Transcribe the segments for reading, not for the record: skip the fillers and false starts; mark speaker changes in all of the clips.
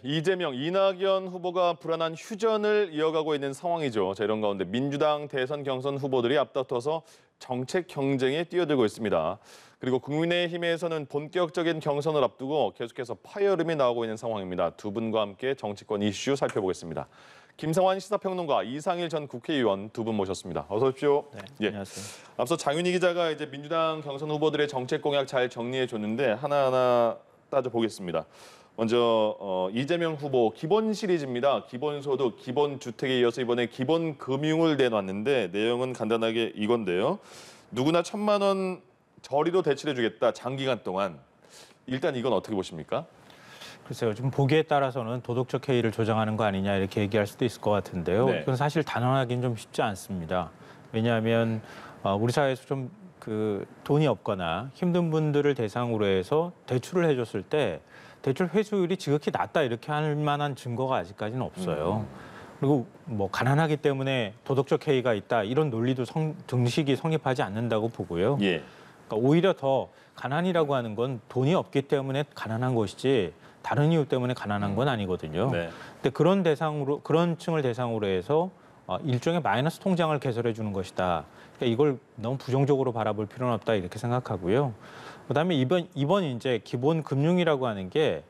Speaker 1: 이재명, 이낙연 후보가 불안한 휴전을 이어가고 있는 상황이죠. 자, 이런 가운데 민주당 대선 경선 후보들이 앞다퉈서 정책 경쟁에 뛰어들고 있습니다. 그리고 국민의힘에서는 본격적인 경선을 앞두고 계속해서 파열음이 나오고 있는 상황입니다. 두 분과 함께 정치권 이슈 살펴보겠습니다. 김성환 시사평론가, 이상일 전 국회의원 두 분 모셨습니다. 어서 오십시오.
Speaker 2: 네, 안녕하세요.
Speaker 1: 앞서 장윤희 기자가 이제 민주당 경선 후보들의 정책 공약 잘 정리해 줬는데 하나하나 따져보겠습니다. 먼저 이재명 후보 기본 시리즈입니다. 기본소득, 기본주택에 이어서 이번에 기본금융을 내놨는데 내용은 간단하게 이건데요. 누구나 1,000만 원 저리로 대출해주겠다, 장기간 동안. 일단 이건 어떻게 보십니까?
Speaker 2: 글쎄요, 좀 보기에 따라서는 도덕적 해이를 조장하는 거 아니냐 이렇게 얘기할 수도 있을 것 같은데요.
Speaker 1: 네.
Speaker 2: 이건 사실 단언하기는 좀 쉽지 않습니다. 왜냐하면 우리 사회에서 좀 돈이 없거나 힘든 분들을 대상으로 해서 대출을 해줬을 때 대출 회수율이 지극히 낮다 이렇게 할 만한 증거가 아직까지는 없어요. 그리고 뭐 가난하기 때문에 도덕적 해이가 있다 이런 논리도 등식이 성립하지 않는다고 보고요.
Speaker 1: 예.
Speaker 2: 그러니까 오히려 더 가난이라고 하는 건 돈이 없기 때문에 가난한 것이지 다른 이유 때문에 가난한 건 아니거든요.
Speaker 1: 네.
Speaker 2: 근데 그런 층을 대상으로 해서 일종의 마이너스 통장을 개설해 주는 것이다. 그러니까 이걸 너무 부정적으로 바라볼 필요는 없다 이렇게 생각하고요. 그다음에 이번 이제 기본 금융이라고 하는 게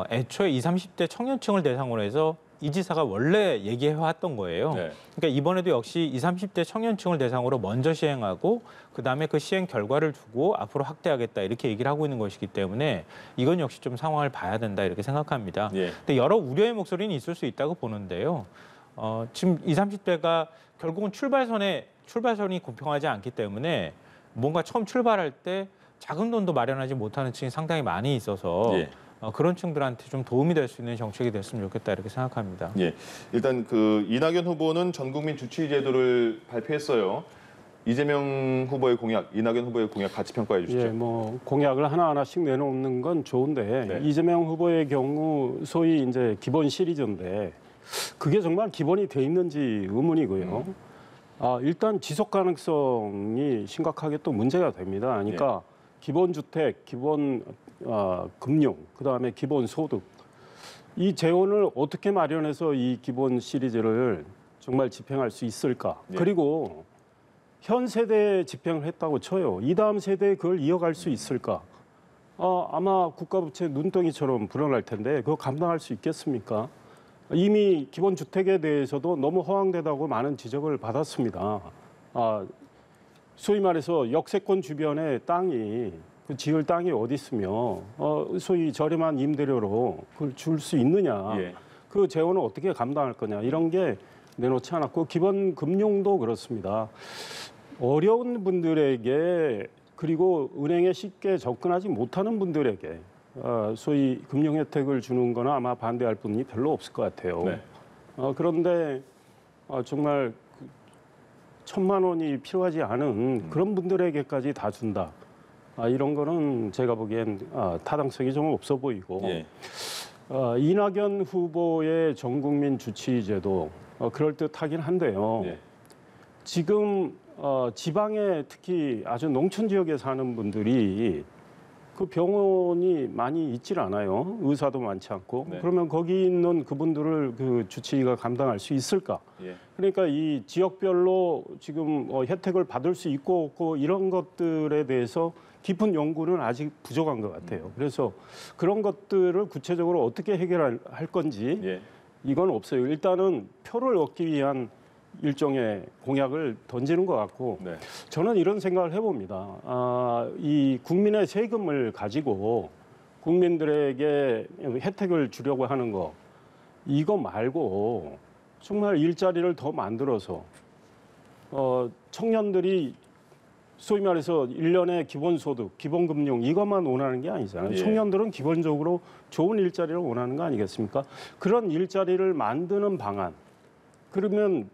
Speaker 2: 애초에 20, 30대 청년층을 대상으로 해서 이 지사가 원래 얘기해 왔던 거예요.
Speaker 1: 네.
Speaker 2: 그러니까 이번에도 역시 20, 30대 청년층을 대상으로 먼저 시행하고 그다음에 그 시행 결과를 두고 앞으로 확대하겠다 이렇게 얘기를 하고 있는 것이기 때문에 이건 역시 좀 상황을 봐야 된다 이렇게 생각합니다.
Speaker 1: 예.
Speaker 2: 근데 여러 우려의 목소리는 있을 수 있다고 보는데요. 지금 20, 30대가 결국은 출발선이 공평하지 않기 때문에 뭔가 처음 출발할 때 작은 돈도 마련하지 못하는 층이 상당히 많이 있어서
Speaker 1: 예.
Speaker 2: 그런 층들한테 좀 도움이 될 수 있는 정책이 됐으면 좋겠다 이렇게 생각합니다.
Speaker 1: 예. 일단 이낙연 후보는 전국민 주치의 제도를 발표했어요. 이재명 후보의 공약, 이낙연 후보의 공약 같이 평가해 주시죠.
Speaker 3: 예, 뭐 공약을 하나하나씩 내놓는 건 좋은데
Speaker 1: 네.
Speaker 3: 이재명 후보의 경우 소위 이제 기본 시리즈인데 그게 정말 기본이 돼 있는지 의문이고요. 일단 지속 가능성이 심각하게 또 문제가 됩니다. 그러니까 기본 주택, 기본 금융, 그다음에 기본 소득 이 재원을 어떻게 마련해서 이 기본 시리즈를 정말 집행할 수 있을까?
Speaker 1: 예.
Speaker 3: 그리고 현 세대에 집행을 했다고 쳐요. 이 다음 세대에 그걸 이어갈 수 있을까? 아마 국가부채 눈덩이처럼 불어날 텐데 그거 감당할 수 있겠습니까? 이미 기본 주택에 대해서도 너무 허황되다고 많은 지적을 받았습니다. 소위 말해서 역세권 주변에 땅이 지을 땅이 어디 있으며 소위 저렴한 임대료로 그걸 줄 수 있느냐?
Speaker 1: 예.
Speaker 3: 그 재원을 어떻게 감당할 거냐? 이런 게 내놓지 않았고 기본 금융도 그렇습니다. 어려운 분들에게 그리고 은행에 쉽게 접근하지 못하는 분들에게 소위 금융 혜택을 주는 거나 아마 반대할 분이 별로 없을 것 같아요.
Speaker 1: 네.
Speaker 3: 그런데 정말 1,000만 원이 필요하지 않은 그런 분들에게까지 다 준다. 이런 거는 제가 보기엔 타당성이 좀 없어 보이고
Speaker 1: 예.
Speaker 3: 이낙연 후보의 전국민 주치의제도 그럴듯하긴 한데요.
Speaker 1: 예.
Speaker 3: 지금 지방에 특히 아주 농촌 지역에 사는 분들이 그 병원이 많이 있질 않아요. 의사도 많지 않고.
Speaker 1: 네.
Speaker 3: 그러면 거기 있는 그분들을 그 주치의가 감당할 수 있을까?
Speaker 1: 예.
Speaker 3: 그러니까 이 지역별로 지금 혜택을 받을 수 있고 없고 이런 것들에 대해서 깊은 연구는 아직 부족한 것 같아요. 그래서 그런 것들을 구체적으로 어떻게 해결할 건지
Speaker 1: 예.
Speaker 3: 이건 없어요. 일단은 표를 얻기 위한 일종의 공약을 던지는 것 같고
Speaker 1: 네.
Speaker 3: 저는 이런 생각을 해봅니다. 이 국민의 세금을 가지고 국민들에게 혜택을 주려고 하는 거 이거 말고 정말 일자리를 더 만들어서 청년들이 소위 말해서 1년에 기본소득, 기본금융 이것만 원하는 게 아니잖아요.
Speaker 1: 예.
Speaker 3: 청년들은 기본적으로 좋은 일자리를 원하는 거 아니겠습니까? 그런 일자리를 만드는 방안. 그러면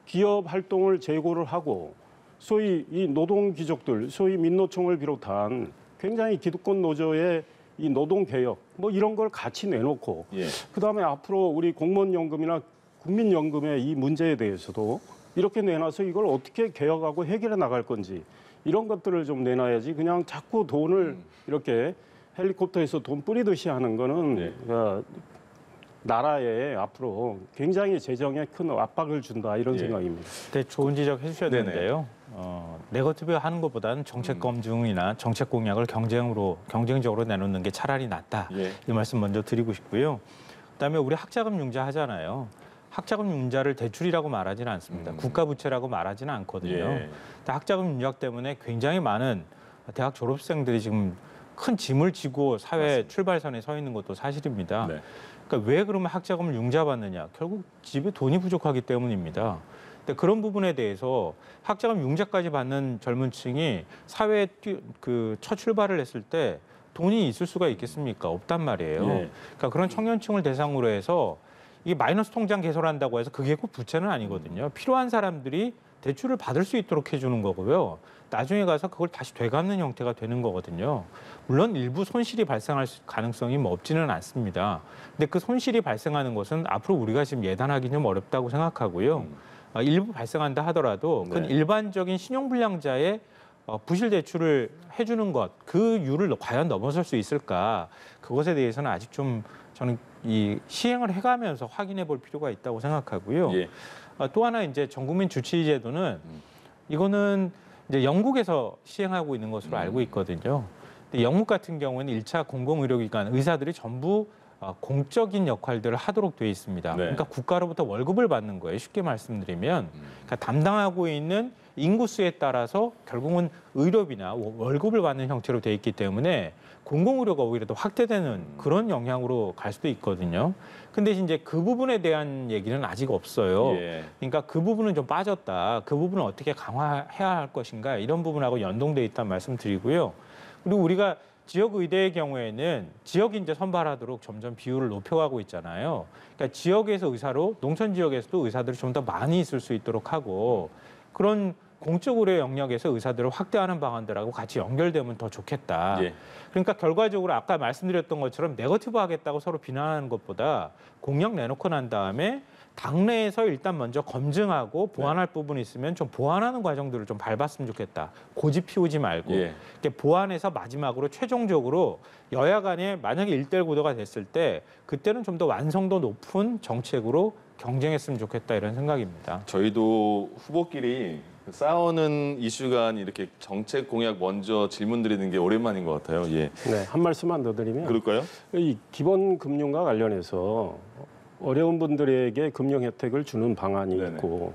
Speaker 3: 기업 활동을 재고를 하고 소위 이 노동 귀족들, 소위 민노총을 비롯한 굉장히 기득권 노조의 이 노동 개혁 뭐 이런 걸 같이 내놓고
Speaker 1: 예.
Speaker 3: 그다음에 앞으로 우리 공무원연금이나 국민연금의 이 문제에 대해서도 이렇게 내놔서 이걸 어떻게 개혁하고 해결해 나갈 건지 이런 것들을 좀 내놔야지 그냥 자꾸 돈을 이렇게 헬리콥터에서 돈 뿌리듯이 하는 거는
Speaker 1: 네.
Speaker 3: 나라에 앞으로 굉장히 재정에 큰 압박을 준다 이런
Speaker 1: 예.
Speaker 3: 생각입니다.
Speaker 2: 네, 좋은 지적 해주셨는데요. 네거티브 하는 것보다는 정책
Speaker 1: 음.
Speaker 2: 검증이나 정책 공약을 경쟁적으로 내놓는 게 차라리 낫다.
Speaker 1: 예.
Speaker 2: 이 말씀 먼저 드리고 싶고요. 그다음에 우리 학자금 융자 하잖아요. 학자금 융자를 대출이라고 말하지는 않습니다. 국가 부채라고 말하지는 않거든요.
Speaker 1: 예.
Speaker 2: 근데 학자금 융자 때문에 굉장히 많은 대학 졸업생들이 지금 큰 짐을 지고 사회
Speaker 1: 맞습니다.
Speaker 2: 출발선에 서 있는 것도 사실입니다.
Speaker 1: 네.
Speaker 2: 그러니까 왜 그러면 학자금을 융자받느냐? 결국 집에 돈이 부족하기 때문입니다. 근데 그런 부분에 대해서 학자금 융자까지 받는 젊은 층이 사회에 첫 출발을 했을 때 돈이 있을 수가 있겠습니까? 없단 말이에요.
Speaker 1: 예.
Speaker 2: 그러니까 그런 청년층을 대상으로 해서 이게 마이너스 통장 개설한다고 해서 그게 꼭 부채는 아니거든요. 필요한 사람들이 대출을 받을 수 있도록 해주는 거고요. 나중에 가서 그걸 다시 되갚는 형태가 되는 거거든요. 물론 일부 손실이 발생할 가능성이 뭐 없지는 않습니다. 근데 그 손실이 발생하는 것은 앞으로 우리가 지금 예단하기 좀 어렵다고 생각하고요. 일부 발생한다 하더라도 그건
Speaker 1: 네.
Speaker 2: 일반적인 신용불량자의 부실 대출을 해주는 것, 그 율을 과연 넘어설 수 있을까? 그것에 대해서는 아직 좀 저는 이 시행을 해가면서 확인해 볼 필요가 있다고 생각하고요.
Speaker 1: 예.
Speaker 2: 또 하나 이제 전국민 주치의 제도는 이거는 이제 영국에서 시행하고 있는 것으로 알고 있거든요. 근데 영국 같은 경우는 1차 공공의료기관 의사들이 전부 공적인 역할들을 하도록 돼 있습니다.
Speaker 1: 네.
Speaker 2: 그러니까 국가로부터 월급을 받는 거예요. 쉽게 말씀드리면 그러니까 담당하고 있는 인구수에 따라서 결국은 의료비나 월급을 받는 형태로 돼 있기 때문에 공공의료가 오히려 더 확대되는 그런 영향으로 갈 수도 있거든요. 근데 이제 그 부분에 대한 얘기는 아직 없어요.
Speaker 1: 예.
Speaker 2: 그러니까 그 부분은 좀 빠졌다. 그 부분을 어떻게 강화해야 할 것인가 이런 부분하고 연동돼 있다는 말씀 드리고요. 그리고 우리가 지역 의대의 경우에는 지역 인재 선발하도록 점점 비율을 높여가고 있잖아요. 그러니까 지역에서 의사로 농촌 지역에서도 의사들이 좀 더 많이 있을 수 있도록 하고 그런 공적 의료 영역에서 의사들을 확대하는 방안들하고 같이 연결되면 더 좋겠다.
Speaker 1: 예.
Speaker 2: 그러니까 결과적으로 아까 말씀드렸던 것처럼 네거티브 하겠다고 서로 비난하는 것보다 공약 내놓고 난 다음에 당내에서 일단 먼저 검증하고 보완할 부분이 있으면 좀 보완하는 과정들을 좀 밟았으면 좋겠다. 고집 피우지 말고.
Speaker 1: 예.
Speaker 2: 이렇게 보완해서 마지막으로 최종적으로 여야 간에 만약에 1대1 구도가 됐을 때 그때는 좀 더 완성도 높은 정책으로 경쟁했으면 좋겠다 이런 생각입니다.
Speaker 1: 저희도 후보끼리 싸우는 이슈가 이렇게 정책 공약 먼저 질문 드리는 게 오랜만인 것 같아요. 예.
Speaker 3: 네, 한 말씀만 더 드리면
Speaker 1: 그럴까요?
Speaker 3: 이 기본 금융과 관련해서 어려운 분들에게 금융 혜택을 주는 방안이
Speaker 1: 네네.
Speaker 3: 있고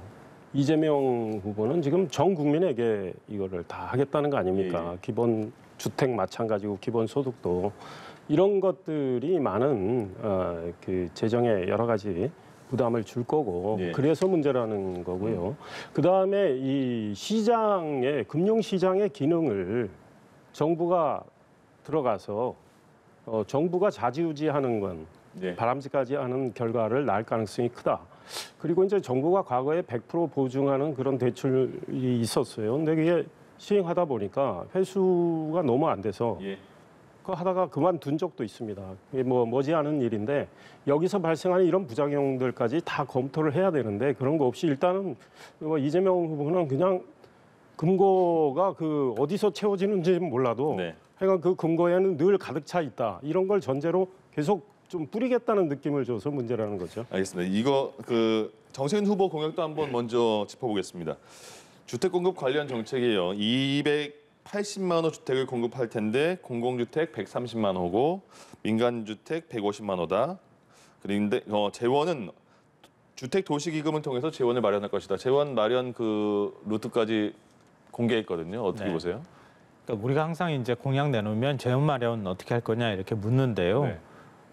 Speaker 3: 이재명 후보는 지금 전 국민에게 이거를 다 하겠다는 거 아닙니까?
Speaker 1: 예.
Speaker 3: 기본 주택 마찬가지고 기본 소득도 이런 것들이 많은 그 재정에 여러 가지 부담을 줄 거고
Speaker 1: 예.
Speaker 3: 그래서 문제라는 거고요. 그 다음에 이 시장의 금융 시장의 기능을 정부가 들어가서 정부가 좌지우지하는 건
Speaker 1: 예.
Speaker 3: 바람직하지 않은 결과를 낳을 가능성이 크다. 그리고 이제 정부가 과거에 100% 보증하는 그런 대출이 있었어요. 근데 그게 시행하다 보니까 회수가 너무 안 돼서
Speaker 1: 예.
Speaker 3: 그거 하다가 그만둔 적도 있습니다. 이게 뭐 머지않은 일인데 여기서 발생하는 이런 부작용들까지 다 검토를 해야 되는데 그런 거 없이 일단은 뭐 이재명 후보는 그냥 금고가 그 어디서 채워지는지는 몰라도
Speaker 1: 네.
Speaker 3: 하여간 그 금고에는 늘 가득 차 있다. 이런 걸 전제로 계속 좀 뿌리겠다는 느낌을 줘서 문제라는 거죠.
Speaker 1: 알겠습니다. 이거 그 정세균 후보 공약도 한번 먼저 짚어보겠습니다. 주택 공급 관련 정책이에요. 280만 호 주택을 공급할 텐데 공공주택 130만 호고 민간주택 150만 호다. 그런데 재원은 주택 도시기금을 통해서 재원을 마련할 것이다. 재원 마련 그 루트까지 공개했거든요. 어떻게
Speaker 2: 네.
Speaker 1: 보세요?
Speaker 2: 그러니까 우리가 항상 이제 공약 내놓으면 재원 마련 어떻게 할 거냐 이렇게 묻는데요.
Speaker 1: 네.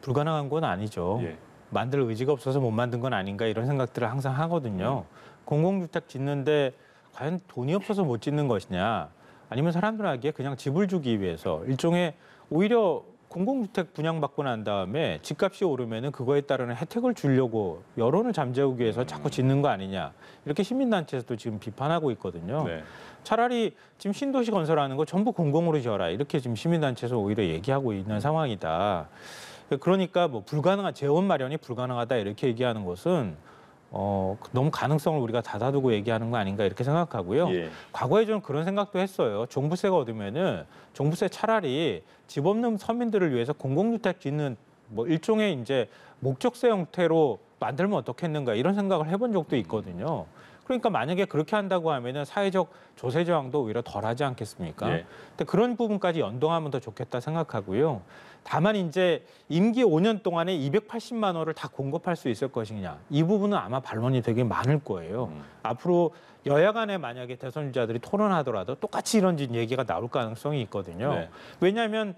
Speaker 2: 불가능한 건 아니죠.
Speaker 1: 예.
Speaker 2: 만들 의지가 없어서 못 만든 건 아닌가 이런 생각들을 항상 하거든요. 공공주택 짓는데 과연 돈이 없어서 못 짓는 것이냐 아니면 사람들에게 그냥 집을 주기 위해서 일종의 오히려 공공주택 분양받고 난 다음에 집값이 오르면은 그거에 따르는 혜택을 주려고 여론을 잠재우기 위해서 자꾸 짓는 거 아니냐 이렇게 시민단체에서도 지금 비판하고 있거든요.
Speaker 1: 네.
Speaker 2: 차라리 지금 신도시 건설하는 거 전부 공공으로 지어라 이렇게 지금 시민단체에서 오히려 얘기하고 있는 상황이다. 그러니까 뭐 불가능한 재원 마련이 불가능하다 이렇게 얘기하는 것은 너무 가능성을 우리가 닫아두고 얘기하는 거 아닌가 이렇게 생각하고요.
Speaker 1: 예.
Speaker 2: 과거에 저는 그런 생각도 했어요. 종부세가 얻으면은 종부세 차라리 집 없는 서민들을 위해서 공공주택 짓는 뭐 일종의 이제 목적세 형태로 만들면 어떻겠는가 이런 생각을 해본 적도 있거든요. 그러니까 만약에 그렇게 한다고 하면은 사회적 조세 저항도 오히려 덜하지 않겠습니까?
Speaker 1: 예.
Speaker 2: 근데 그런 부분까지 연동하면 더 좋겠다 생각하고요. 다만 이제 임기 5년 동안에 280만 원을 다 공급할 수 있을 것이냐 이 부분은 아마 반론이 되게 많을 거예요. 앞으로 여야 간에 만약에 대선 주자들이 토론하더라도 똑같이 이런 얘기가 나올 가능성이 있거든요.
Speaker 1: 네.
Speaker 2: 왜냐하면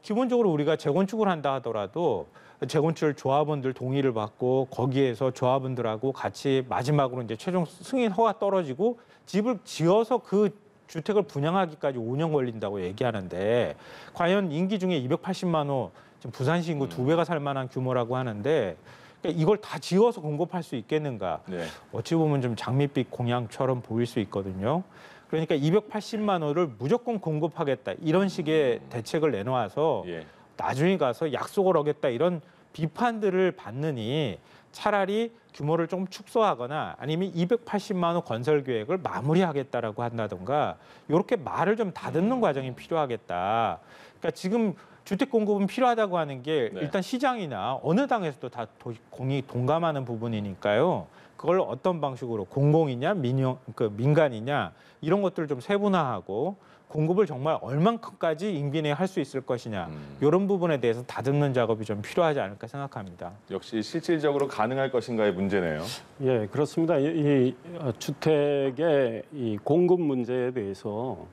Speaker 2: 기본적으로 우리가 재건축을 한다 하더라도 재건축 조합원들 동의를 받고 거기에서 조합원들하고 같이 마지막으로 이제 최종 승인 허가 떨어지고 집을 지어서 그 주택을 분양하기까지 5년 걸린다고 얘기하는데 과연 임기 중에 280만 호 지금 부산시 인구 2배가 살 만한 규모라고 하는데 그러니까 이걸 다 지어서 공급할 수 있겠는가?
Speaker 1: 네.
Speaker 2: 어찌 보면 좀 장밋빛 공약처럼 보일 수 있거든요. 그러니까 280만 호를 무조건 공급하겠다 이런 식의 대책을 내놓아서
Speaker 1: 예.
Speaker 2: 나중에 가서 약속을 어겼다 이런 비판들을 받느니 차라리 규모를 좀 축소하거나 아니면 280만 호 건설 계획을 마무리하겠다라고 한다던가 이렇게 말을 좀 다듬는 과정이 필요하겠다. 그러니까 지금 주택 공급은 필요하다고 하는 게
Speaker 1: 네.
Speaker 2: 일단 시장이나 어느 당에서도 다 공이 동감하는 부분이니까요. 그걸 어떤 방식으로 공공이냐 민간이냐 이런 것들을 좀 세분화하고 공급을 정말 얼만큼까지 임기 내에 할 수 있을 것이냐 이런 부분에 대해서 다듬는 작업이 좀 필요하지 않을까 생각합니다.
Speaker 1: 역시 실질적으로 가능할 것인가의 문제네요.
Speaker 3: 예, 그렇습니다. 이 주택의 이 공급 문제에 대해서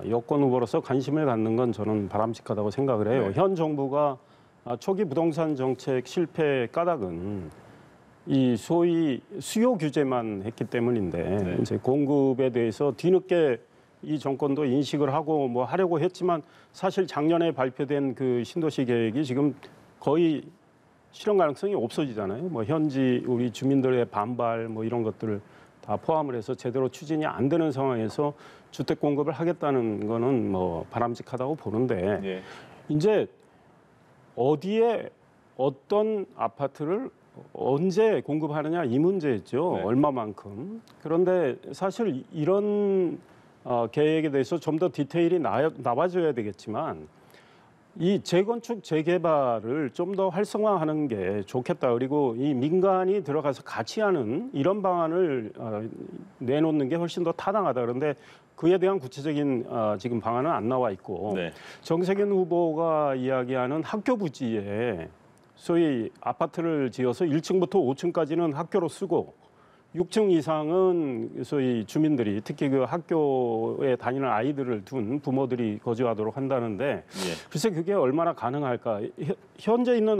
Speaker 3: 여권 후보로서 관심을 갖는 건 저는 바람직하다고 생각을 해요.
Speaker 1: 네.
Speaker 3: 현 정부가 초기 부동산 정책 실패의 까닭은 이 소위 수요 규제만 했기 때문인데
Speaker 1: 네.
Speaker 3: 이제 공급에 대해서 뒤늦게 이 정권도 인식을 하고 뭐 하려고 했지만 사실 작년에 발표된 그 신도시 계획이 지금 거의 실현 가능성이 없어지잖아요. 뭐 현지 우리 주민들의 반발 뭐 이런 것들을 다 포함을 해서 제대로 추진이 안 되는 상황에서 주택 공급을 하겠다는 거는 뭐 바람직하다고 보는데
Speaker 1: 예.
Speaker 3: 이제 어디에 어떤 아파트를 언제 공급하느냐 이 문제죠.
Speaker 1: 네.
Speaker 3: 얼마만큼. 그런데 사실 이런 계획에 대해서 좀 더 디테일이 나와줘야 되겠지만 이 재건축 재개발을 좀 더 활성화하는 게 좋겠다. 그리고 이 민간이 들어가서 같이 하는 이런 방안을 내놓는 게 훨씬 더 타당하다. 그런데 그에 대한 구체적인 지금 방안은 안 나와 있고
Speaker 1: 네.
Speaker 3: 정세균 후보가 이야기하는 학교 부지에 소위 아파트를 지어서 1층부터 5층까지는 학교로 쓰고 6층 이상은 소위 주민들이 특히 그 학교에 다니는 아이들을 둔 부모들이 거주하도록 한다는데
Speaker 1: 예.
Speaker 3: 글쎄 그게 얼마나 가능할까? 현재 있는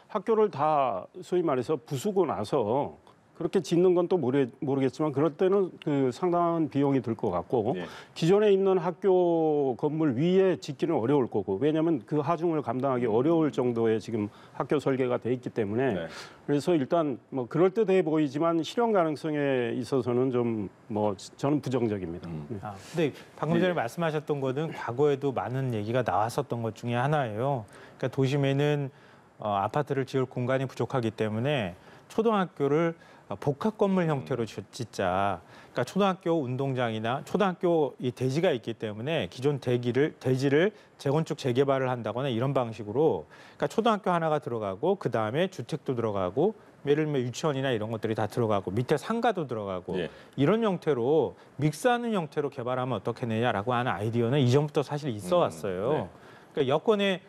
Speaker 3: 학교를 다 소위 말해서 부수고 나서 그렇게 짓는 건 또 모르겠지만 그럴 때는 그 상당한 비용이 들 것 같고
Speaker 1: 예.
Speaker 3: 기존에 있는 학교 건물 위에 짓기는 어려울 거고 왜냐하면 그 하중을 감당하기 어려울 정도의 지금 학교 설계가 돼 있기 때문에
Speaker 1: 네.
Speaker 3: 그래서 일단 뭐 그럴 듯해 보이지만 실현 가능성에 있어서는 좀 뭐 저는 부정적입니다. 네.
Speaker 2: 근데 방금 전에
Speaker 1: 예.
Speaker 2: 말씀하셨던 거는 과거에도 많은 얘기가 나왔었던 것 중에 하나예요. 그러니까 도심에는 아파트를 지을 공간이 부족하기 때문에 초등학교를 복합 건물 형태로 짓자. 그러니까 초등학교 운동장이나 초등학교 이 대지가 있기 때문에 기존 대지를 재건축 재개발을 한다거나 이런 방식으로 그러니까 초등학교 하나가 들어가고 그 다음에 주택도 들어가고 예를 들면 유치원이나 이런 것들이 다 들어가고 밑에 상가도 들어가고
Speaker 1: 예.
Speaker 2: 이런 형태로 믹스하는 형태로 개발하면 어떻겠느냐라고 하는 아이디어는 이전부터 사실 있어 왔어요.
Speaker 1: 네.
Speaker 2: 그러니까 여권에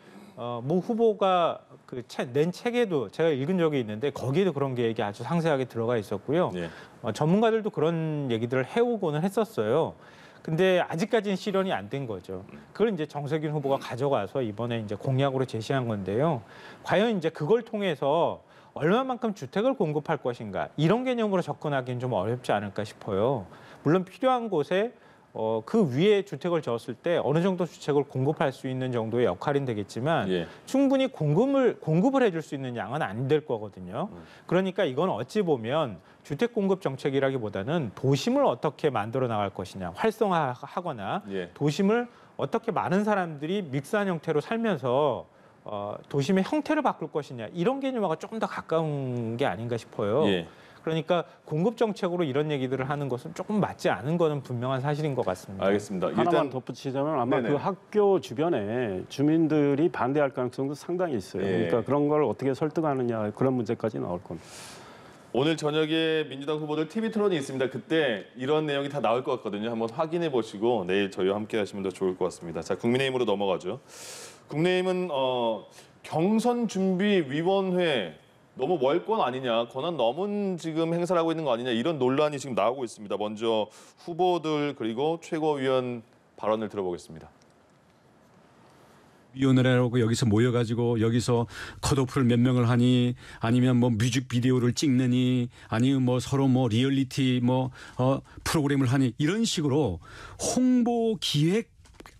Speaker 2: 모 후보가 낸 책에도 제가 읽은 적이 있는데 거기에도 그런 계획이 아주 상세하게 들어가 있었고요.
Speaker 1: 예.
Speaker 2: 전문가들도 그런 얘기들을 해오고는 했었어요. 근데 아직까지는 실현이 안 된 거죠. 그걸 이제 정세균 후보가 가져가서 이번에 이제 공약으로 제시한 건데요. 과연 이제 그걸 통해서 얼마만큼 주택을 공급할 것인가 이런 개념으로 접근하기는 좀 어렵지 않을까 싶어요. 물론 필요한 곳에 그 위에 주택을 지었을 때 어느 정도 주택을 공급할 수 있는 정도의 역할은 되겠지만
Speaker 1: 예.
Speaker 2: 충분히 공급을 해줄 수 있는 양은 안 될 거거든요. 그러니까 이건 어찌 보면 주택 공급 정책이라기보다는 도심을 어떻게 만들어 나갈 것이냐, 활성화하거나
Speaker 1: 예.
Speaker 2: 도심을 어떻게 많은 사람들이 믹스한 형태로 살면서 도심의 형태를 바꿀 것이냐 이런 개념하고 조금 더 가까운 게 아닌가 싶어요.
Speaker 1: 예.
Speaker 2: 그러니까 공급 정책으로 이런 얘기들을 하는 것은 조금 맞지 않은 거는 분명한 사실인 것 같습니다.
Speaker 1: 알겠습니다.
Speaker 3: 하나만
Speaker 1: 일단
Speaker 3: 덧붙이자면 아마
Speaker 1: 네네.
Speaker 3: 그 학교 주변에 주민들이 반대할 가능성도 상당히 있어요.
Speaker 1: 예.
Speaker 3: 그러니까 그런 걸 어떻게 설득하느냐 그런 문제까지 나올 겁니다.
Speaker 1: 오늘 저녁에 민주당 후보들 TV 토론이 있습니다. 그때 이런 내용이 다 나올 것 같거든요. 한번 확인해 보시고 내일 저희와 함께 하시면 더 좋을 것 같습니다. 자, 국민의힘으로 넘어가죠. 국민의힘은 경선 준비 위원회 너무 월권 아니냐, 권한 넘은 지금 행사를 하고 있는 거 아니냐 이런 논란이 지금 나오고 있습니다. 먼저 후보들 그리고 최고위원 발언을 들어보겠습니다.
Speaker 4: 위원회라고 여기서 모여가지고 여기서 컷오프를 몇 명을 하니 아니면 뭐 뮤직비디오를 찍느니 아니면 뭐 서로 뭐 리얼리티 뭐 프로그램을 하니 이런 식으로 홍보 기획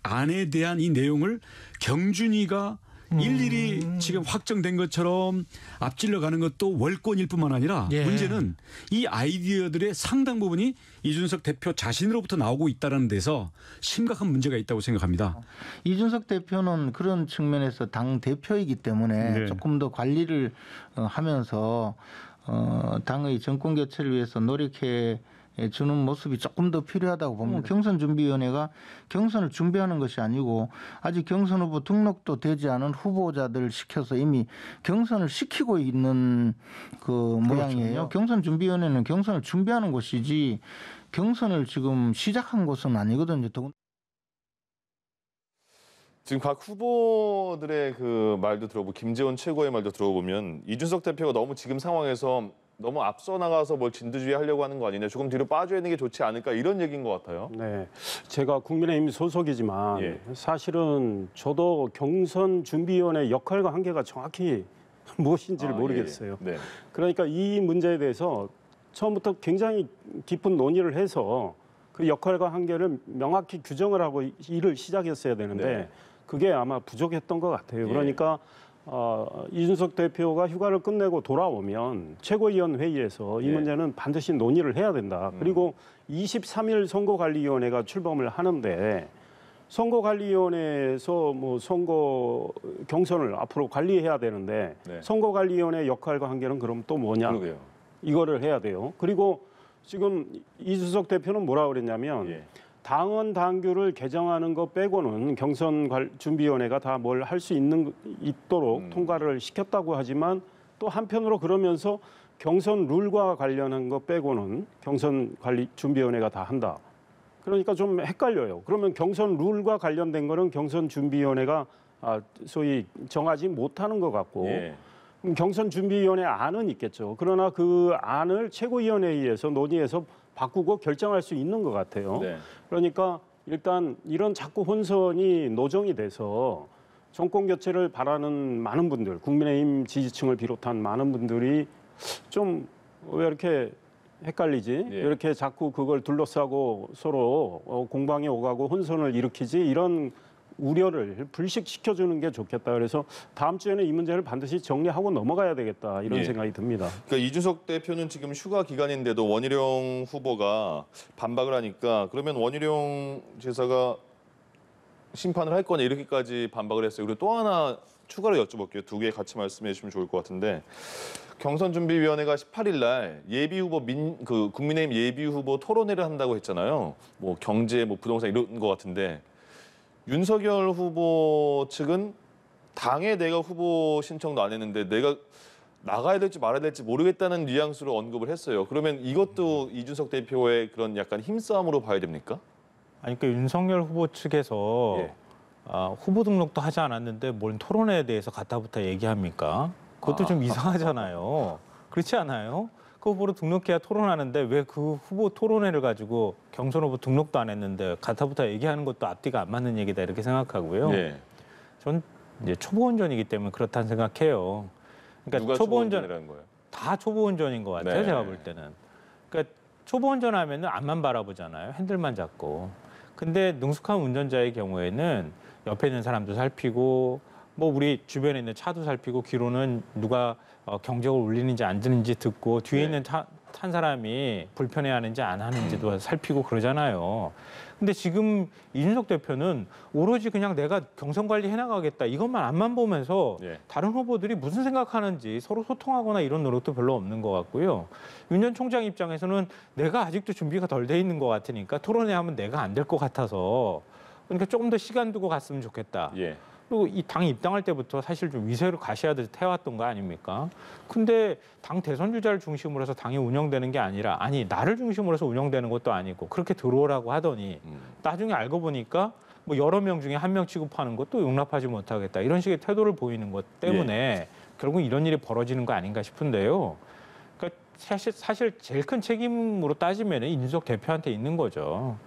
Speaker 4: 안에 대한 이 내용을 경준이가 일일이 지금 확정된 것처럼 앞질러 가는 것도 월권일 뿐만 아니라
Speaker 5: 예.
Speaker 4: 문제는 이 아이디어들의 상당 부분이 이준석 대표 자신으로부터 나오고 있다는 데서 심각한 문제가 있다고 생각합니다.
Speaker 5: 이준석 대표는 그런 측면에서 당 대표이기 때문에
Speaker 4: 네.
Speaker 5: 조금 더 관리를 하면서 당의 정권 교체를 위해서 노력해 주는 모습이 조금 더 필요하다고 봅니다. 경선준비위원회가 경선을 준비하는 것이 아니고 아직 경선 후보 등록도 되지 않은 후보자들을 시켜서 이미 경선을 시키고 있는 그 모양이에요. 경선준비위원회는 경선을 준비하는 곳이지 경선을 지금 시작한 곳은 아니거든요.
Speaker 1: 지금 각 후보들의 그 말도 들어보고 김재원 최고의 말도 들어보면 이준석 대표가 너무 지금 상황에서 너무 앞서 나가서 뭘 진두지휘하려고 하는 거 아니냐, 조금 뒤로 빠져 있는 게 좋지 않을까 이런 얘기인 것 같아요.
Speaker 3: 네, 제가 국민의힘 소속이지만
Speaker 1: 예.
Speaker 3: 사실은 저도 경선 준비위원회 역할과 한계가 정확히 무엇인지를 모르겠어요.
Speaker 1: 네.
Speaker 3: 그러니까 이 문제에 대해서 처음부터 굉장히 깊은 논의를 해서 그 역할과 한계를 명확히 규정을 하고 일을 시작했어야 되는데
Speaker 1: 네.
Speaker 3: 그게 아마 부족했던 것 같아요.
Speaker 1: 예.
Speaker 3: 그러니까 이준석 대표가 휴가를 끝내고 돌아오면 최고위원 회의에서 이
Speaker 1: 예.
Speaker 3: 문제는 반드시 논의를 해야 된다. 그리고 23일 선거관리위원회가 출범을 하는데 선거관리위원회에서 뭐 선거 경선을 앞으로 관리해야 되는데
Speaker 1: 네.
Speaker 3: 선거관리위원회 역할과 한계는 그럼 또 뭐냐?
Speaker 1: 그러게요.
Speaker 3: 이거를 해야 돼요. 그리고 지금 이준석 대표는 뭐라 그랬냐면
Speaker 1: 예.
Speaker 3: 당원 당규를 개정하는 것 빼고는 경선 준비위원회가 다 뭘 할 수 있도록 통과를 시켰다고 하지만 또 한편으로 그러면서 경선 룰과 관련한 것 빼고는 경선 준비위원회가 다 한다. 그러니까 좀 헷갈려요. 그러면 경선 룰과 관련된 거는 경선 준비위원회가 소위 정하지 못하는 것 같고
Speaker 1: 예.
Speaker 3: 경선 준비위원회 안은 있겠죠. 그러나 그 안을 최고위원회에서 논의해서 바꾸고 결정할 수 있는 것 같아요.
Speaker 1: 네.
Speaker 3: 그러니까 일단 이런 자꾸 혼선이 노정이 돼서 정권 교체를 바라는 많은 분들, 국민의힘 지지층을 비롯한 많은 분들이 좀 왜 이렇게 헷갈리지?
Speaker 1: 예.
Speaker 3: 이렇게 자꾸 그걸 둘러싸고 서로 공방에 오가고 혼선을 일으키지? 이런 우려를 불식시켜주는 게 좋겠다. 그래서 다음 주에는 이 문제를 반드시 정리하고 넘어가야 되겠다. 이런
Speaker 1: 예.
Speaker 3: 생각이 듭니다.
Speaker 1: 그러니까 이준석 대표는 지금 휴가 기간인데도 원희룡 후보가 반박을 하니까 그러면 원희룡 지사가 심판을 할 거냐 이렇게까지 반박을 했어요. 그리고 또 하나 추가로 여쭤볼게요. 두 개 같이 말씀해 주시면 좋을 것 같은데 경선준비위원회가 18일 날 예비 후보 국민의힘 예비 후보 토론회를 한다고 했잖아요. 뭐 경제, 뭐 부동산 이런 것 같은데 윤석열 후보 측은 당에 내가 후보 신청도 안 했는데 내가 나가야 될지 말아야 될지 모르겠다는 뉘앙스로 언급을 했어요. 그러면 이것도 이준석 대표의 그런 약간 힘싸움으로 봐야 됩니까?
Speaker 2: 아니, 그러니까 윤석열 후보 측에서
Speaker 1: 예.
Speaker 2: 후보 등록도 하지 않았는데 뭘 토론회에 대해서 가타부타 얘기합니까? 그것도 좀 이상하잖아요. 그렇지 않아요? 그 후보로 등록해야 토론하는데 왜 그 후보 토론회를 가지고 경선 후보 등록도 안 했는데 가타부타 얘기하는 것도 앞뒤가 안 맞는 얘기다 이렇게 생각하고요.
Speaker 1: 예.
Speaker 2: 전 이제 초보 운전이기 때문에 그렇다는 생각해요. 그러니까
Speaker 1: 누가
Speaker 2: 초보 운전
Speaker 1: 초보운전이라는 거예요?
Speaker 2: 다 초보 운전인 것 같아요.
Speaker 1: 네.
Speaker 2: 제가 볼 때는. 그러니까 초보 운전하면은 앞만 바라보잖아요. 핸들만 잡고. 근데 능숙한 운전자의 경우에는 옆에 있는 사람도 살피고 뭐 우리 주변에 있는 차도 살피고 귀로는 누가 경적을 울리는지 안 듣는지 듣고 뒤에
Speaker 1: 네.
Speaker 2: 있는 탄 사람이 불편해하는지 안 하는지도 살피고 그러잖아요. 근데 지금 이준석 대표는 오로지 그냥 내가 경선 관리 해나가겠다 이것만 앞만 보면서
Speaker 1: 예.
Speaker 2: 다른 후보들이 무슨 생각하는지 서로 소통하거나 이런 노력도 별로 없는 것 같고요. 윤 전 총장 입장에서는 내가 아직도 준비가 덜 돼 있는 것 같으니까 토론회 하면 내가 안 될 것 같아서 그러니까 조금 더 시간 두고 갔으면 좋겠다.
Speaker 1: 예.
Speaker 2: 그리고 이 당 입당할 때부터 사실 좀 위세를 가시하듯 해왔던 거 아닙니까? 근데 당 대선 주자를 중심으로 해서 당이 운영되는 게 아니라 아니 나를 중심으로 해서 운영되는 것도 아니고 그렇게 들어오라고 하더니 나중에 알고 보니까 뭐 여러 명 중에 한 명 취급하는 것도 용납하지 못하겠다 이런 식의 태도를 보이는 것 때문에 결국 이런 일이 벌어지는 거 아닌가 싶은데요. 그러니까 사실 제일 큰 책임으로 따지면 이준석 대표한테 있는 거죠.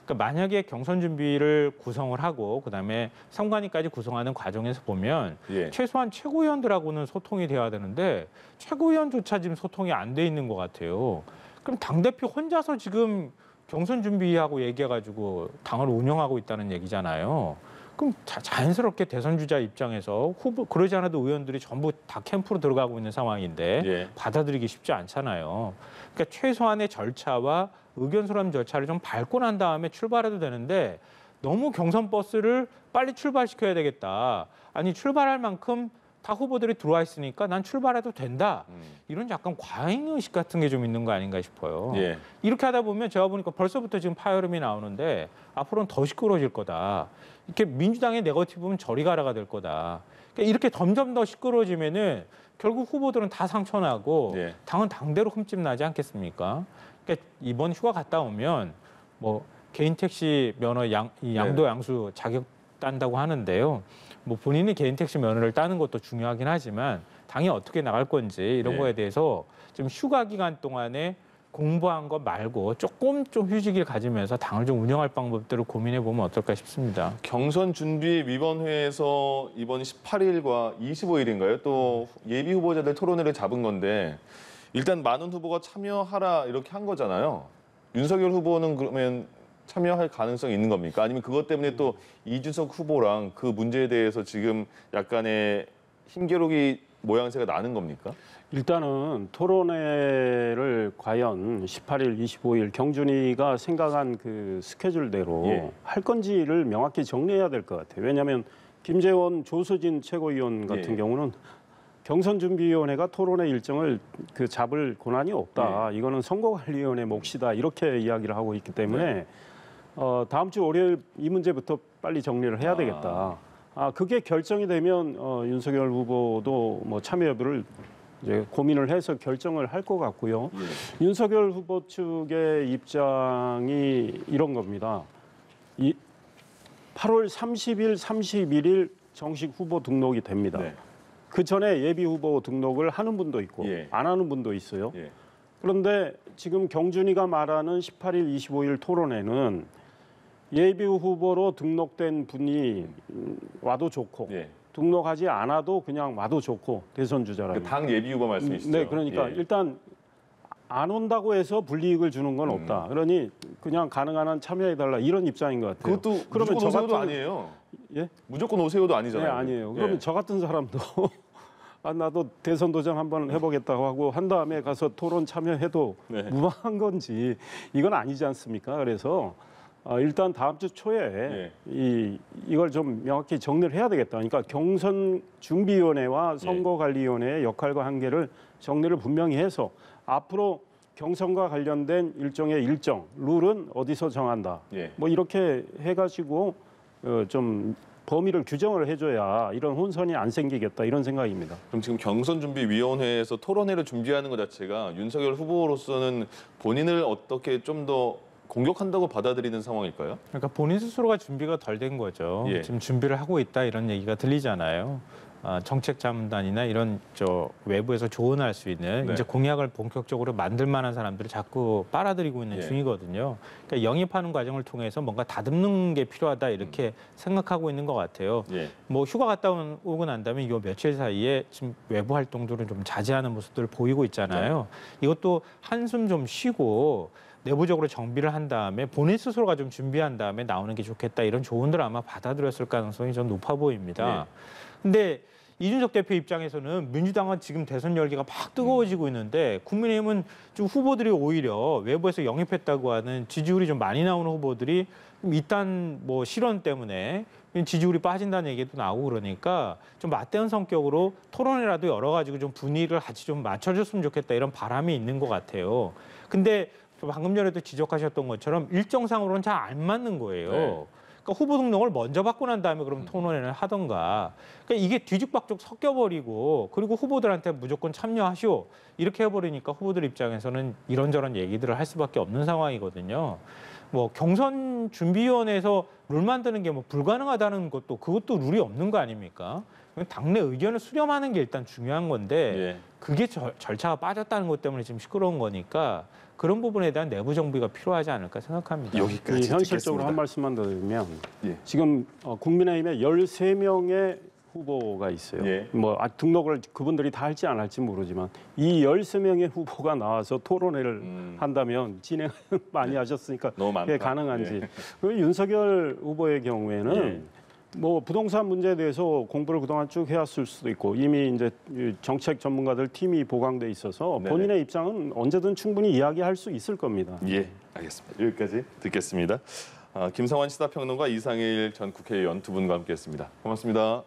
Speaker 2: 그러니까 만약에 경선 준비를 구성을 하고 그다음에 선관위까지 구성하는 과정에서 보면
Speaker 1: 예.
Speaker 2: 최소한 최고위원들하고는 소통이 돼야 되는데 최고위원조차 지금 소통이 안 돼 있는 것 같아요. 그럼 당대표 혼자서 지금 경선 준비하고 얘기해가지고 당을 운영하고 있다는 얘기잖아요. 그럼 자연스럽게 대선 주자 입장에서 후보 그러지 않아도 의원들이 전부 다 캠프로 들어가고 있는 상황인데
Speaker 1: 예.
Speaker 2: 받아들이기 쉽지 않잖아요. 그러니까 최소한의 절차와 의견 수렴 절차를 좀 밟고 난 다음에 출발해도 되는데 너무 경선 버스를 빨리 출발시켜야 되겠다. 아니 출발할 만큼 다 후보들이 들어와 있으니까 난 출발해도 된다. 이런 약간 과잉의식 같은 게 좀 있는 거 아닌가 싶어요.
Speaker 1: 예.
Speaker 2: 이렇게 하다 보면 제가 보니까 벌써부터 지금 파열음이 나오는데 앞으로는 더 시끄러워질 거다. 이렇게 민주당의 네거티브는 저리 가라가 될 거다. 그러니까 이렇게 점점 더 시끄러워지면은 결국 후보들은 다 상처나고
Speaker 1: 예.
Speaker 2: 당은 당대로 흠집 나지 않겠습니까? 그러니까 이번 휴가 갔다 오면 뭐 개인 택시 면허 양도 양수 자격 딴다고 하는데요. 뭐 본인이 개인 택시 면허를 따는 것도 중요하긴 하지만 당이 어떻게 나갈 건지 이런
Speaker 1: 예.
Speaker 2: 거에 대해서 좀 휴가 기간 동안에 공부한 것 말고 조금 좀 휴식을 가지면서 당을 좀 운영할 방법들을 고민해 보면 어떨까 싶습니다.
Speaker 1: 경선 준비 위원회에서 이번 18일과 25일인가요? 또 예비 후보자들 토론회를 잡은 건데 일단 많은 후보가 참여하라 이렇게 한 거잖아요. 윤석열 후보는 그러면 참여할 가능성이 있는 겁니까? 아니면 그것 때문에 또 이준석 후보랑 그 문제에 대해서 지금 약간의 힘겨루기 모양새가 나는 겁니까?
Speaker 3: 일단은 토론회를 과연 18일, 25일 경준이가 생각한 그 스케줄대로
Speaker 1: 예.
Speaker 3: 할 건지를 명확히 정리해야 될 것 같아요. 왜냐하면 김재원, 조수진 최고위원 같은
Speaker 1: 예.
Speaker 3: 경우는 경선준비위원회가 토론회 일정을 그 잡을 권한이 없다. 이거는 선거관리위원회 몫이다. 이렇게 이야기를 하고 있기 때문에 다음 주 월요일 이 문제부터 빨리 정리를 해야 되겠다. 그게 결정이 되면 윤석열 후보도 뭐 참여 여부를 이제 고민을 해서 결정을 할 것 같고요. 윤석열 후보 측의 입장이 이런 겁니다. 8월 30일, 31일 정식 후보 등록이 됩니다.
Speaker 1: 네.
Speaker 3: 그 전에 예비 후보 등록을 하는 분도 있고
Speaker 1: 예.
Speaker 3: 안 하는 분도 있어요.
Speaker 1: 예.
Speaker 3: 그런데 지금 경준이가 말하는 18일, 25일 토론회는 예비 후보로 등록된 분이 와도 좋고
Speaker 1: 예.
Speaker 3: 등록하지 않아도 그냥 와도 좋고 대선 주자라면.
Speaker 1: 당 예비 후보 말씀이시죠?
Speaker 3: 네, 그러니까
Speaker 1: 예.
Speaker 3: 일단 안 온다고 해서 불이익을 주는 건 없다. 그러니 그냥 가능한 한 참여해달라 이런 입장인 것 같아요.
Speaker 1: 그것도
Speaker 3: 그러면
Speaker 1: 무조건
Speaker 3: 저
Speaker 1: 오세요도
Speaker 3: 같은-
Speaker 1: 아니에요.
Speaker 3: 예?
Speaker 1: 무조건 오세요도 아니잖아요.
Speaker 3: 네, 아니에요. 그러면
Speaker 1: 예.
Speaker 3: 저 같은 사람도 나도 대선 도전 한번 해보겠다고 하고 한 다음에 가서 토론 참여해도
Speaker 1: 네.
Speaker 3: 무방한 건지 이건 아니지 않습니까? 그래서 일단 다음 주 초에 이걸 좀 명확히 정리를 해야 되겠다. 그러니까 경선 준비위원회와 선거관리위원회의 역할과 한계를 정리를 분명히 해서 앞으로 경선과 관련된 일종의 일정, 룰은 어디서 정한다.
Speaker 1: 예.
Speaker 3: 뭐 이렇게 해가지고 좀 범위를 규정을 해줘야 이런 혼선이 안 생기겠다 이런 생각입니다.
Speaker 1: 그럼 지금 경선준비위원회에서 토론회를 준비하는 것 자체가 윤석열 후보로서는 본인을 어떻게 좀 더 공격한다고 받아들이는 상황일까요?
Speaker 2: 그러니까 본인 스스로가 준비가 덜 된 거죠.
Speaker 1: 예.
Speaker 2: 지금 준비를 하고 있다 이런 얘기가 들리잖아요. 정책 자문단이나 이런 외부에서 조언할 수 있는
Speaker 1: 네.
Speaker 2: 이제 공약을 본격적으로 만들 만한 사람들을 자꾸 빨아들이고 있는
Speaker 1: 예.
Speaker 2: 중이거든요. 그러니까 영입하는 과정을 통해서 뭔가 다듬는 게 필요하다 이렇게 생각하고 있는 것 같아요.
Speaker 1: 예.
Speaker 2: 뭐 휴가 갔다 오고 난 다음에 이 며칠 사이에 지금 외부 활동들을 좀 자제하는 모습들을 보이고 있잖아요. 이것도 한숨 좀 쉬고 내부적으로 정비를 한 다음에 본인 스스로가 좀 준비한 다음에 나오는 게 좋겠다 이런 조언들을 아마 받아들였을 가능성이 좀 높아 보입니다. 근데 이준석 대표 입장에서는 민주당은 지금 대선 열기가 막 뜨거워지고 있는데 국민의힘은 좀 후보들이 오히려 외부에서 영입했다고 하는 지지율이 좀 많이 나오는 후보들이 좀 이딴 뭐 실언 때문에 지지율이 빠진다는 얘기도 나오고 그러니까 좀 맞대응 성격으로 토론이라도 열어가지고 좀 분위기를 같이 좀 맞춰줬으면 좋겠다 이런 바람이 있는 것 같아요. 근데 방금 전에도 지적하셨던 것처럼 일정상으로는 잘 안 맞는 거예요.
Speaker 1: 네.
Speaker 2: 그러니까 후보 등록을 먼저 받고 난 다음에 그럼 토론회를 하던가. 그러니까 이게 뒤죽박죽 섞여버리고 그리고 후보들한테 무조건 참여하시오 이렇게 해버리니까 후보들 입장에서는 이런저런 얘기들을 할 수밖에 없는 상황이거든요. 뭐 경선 준비위원회에서 룰 만드는 게 뭐 불가능하다는 것도 그것도 룰이 없는 거 아닙니까? 당내 의견을 수렴하는 게 일단 중요한 건데
Speaker 1: 예.
Speaker 2: 그게 절차가 빠졌다는 것 때문에 지금 시끄러운 거니까 그런 부분에 대한 내부 정비가 필요하지 않을까 생각합니다.
Speaker 1: 여기까지
Speaker 3: 현실적으로
Speaker 1: 듣겠습니다.
Speaker 3: 한 말씀만 더 드리면
Speaker 1: 예.
Speaker 3: 지금 국민의힘에 13명의 후보가 있어요.
Speaker 1: 예.
Speaker 3: 뭐 등록을 그분들이 다 할지 안 할지 모르지만 이 13명의 후보가 나와서 토론회를 한다면 진행 많이 하셨으니까
Speaker 1: 너무 많다.
Speaker 3: 그게 가능한지.
Speaker 1: 예.
Speaker 3: 그리고 윤석열 후보의 경우에는 뭐 부동산 문제에 대해서 공부를 그동안 쭉 해왔을 수도 있고 이미 이제 정책 전문가들 팀이 보강돼 있어서
Speaker 1: 네네.
Speaker 3: 본인의 입장은 언제든 충분히 이야기할 수 있을 겁니다.
Speaker 1: 예, 알겠습니다. 여기까지 듣겠습니다. 김성환 시사평론가 이상일 전 국회의원 두 분과 함께했습니다. 고맙습니다.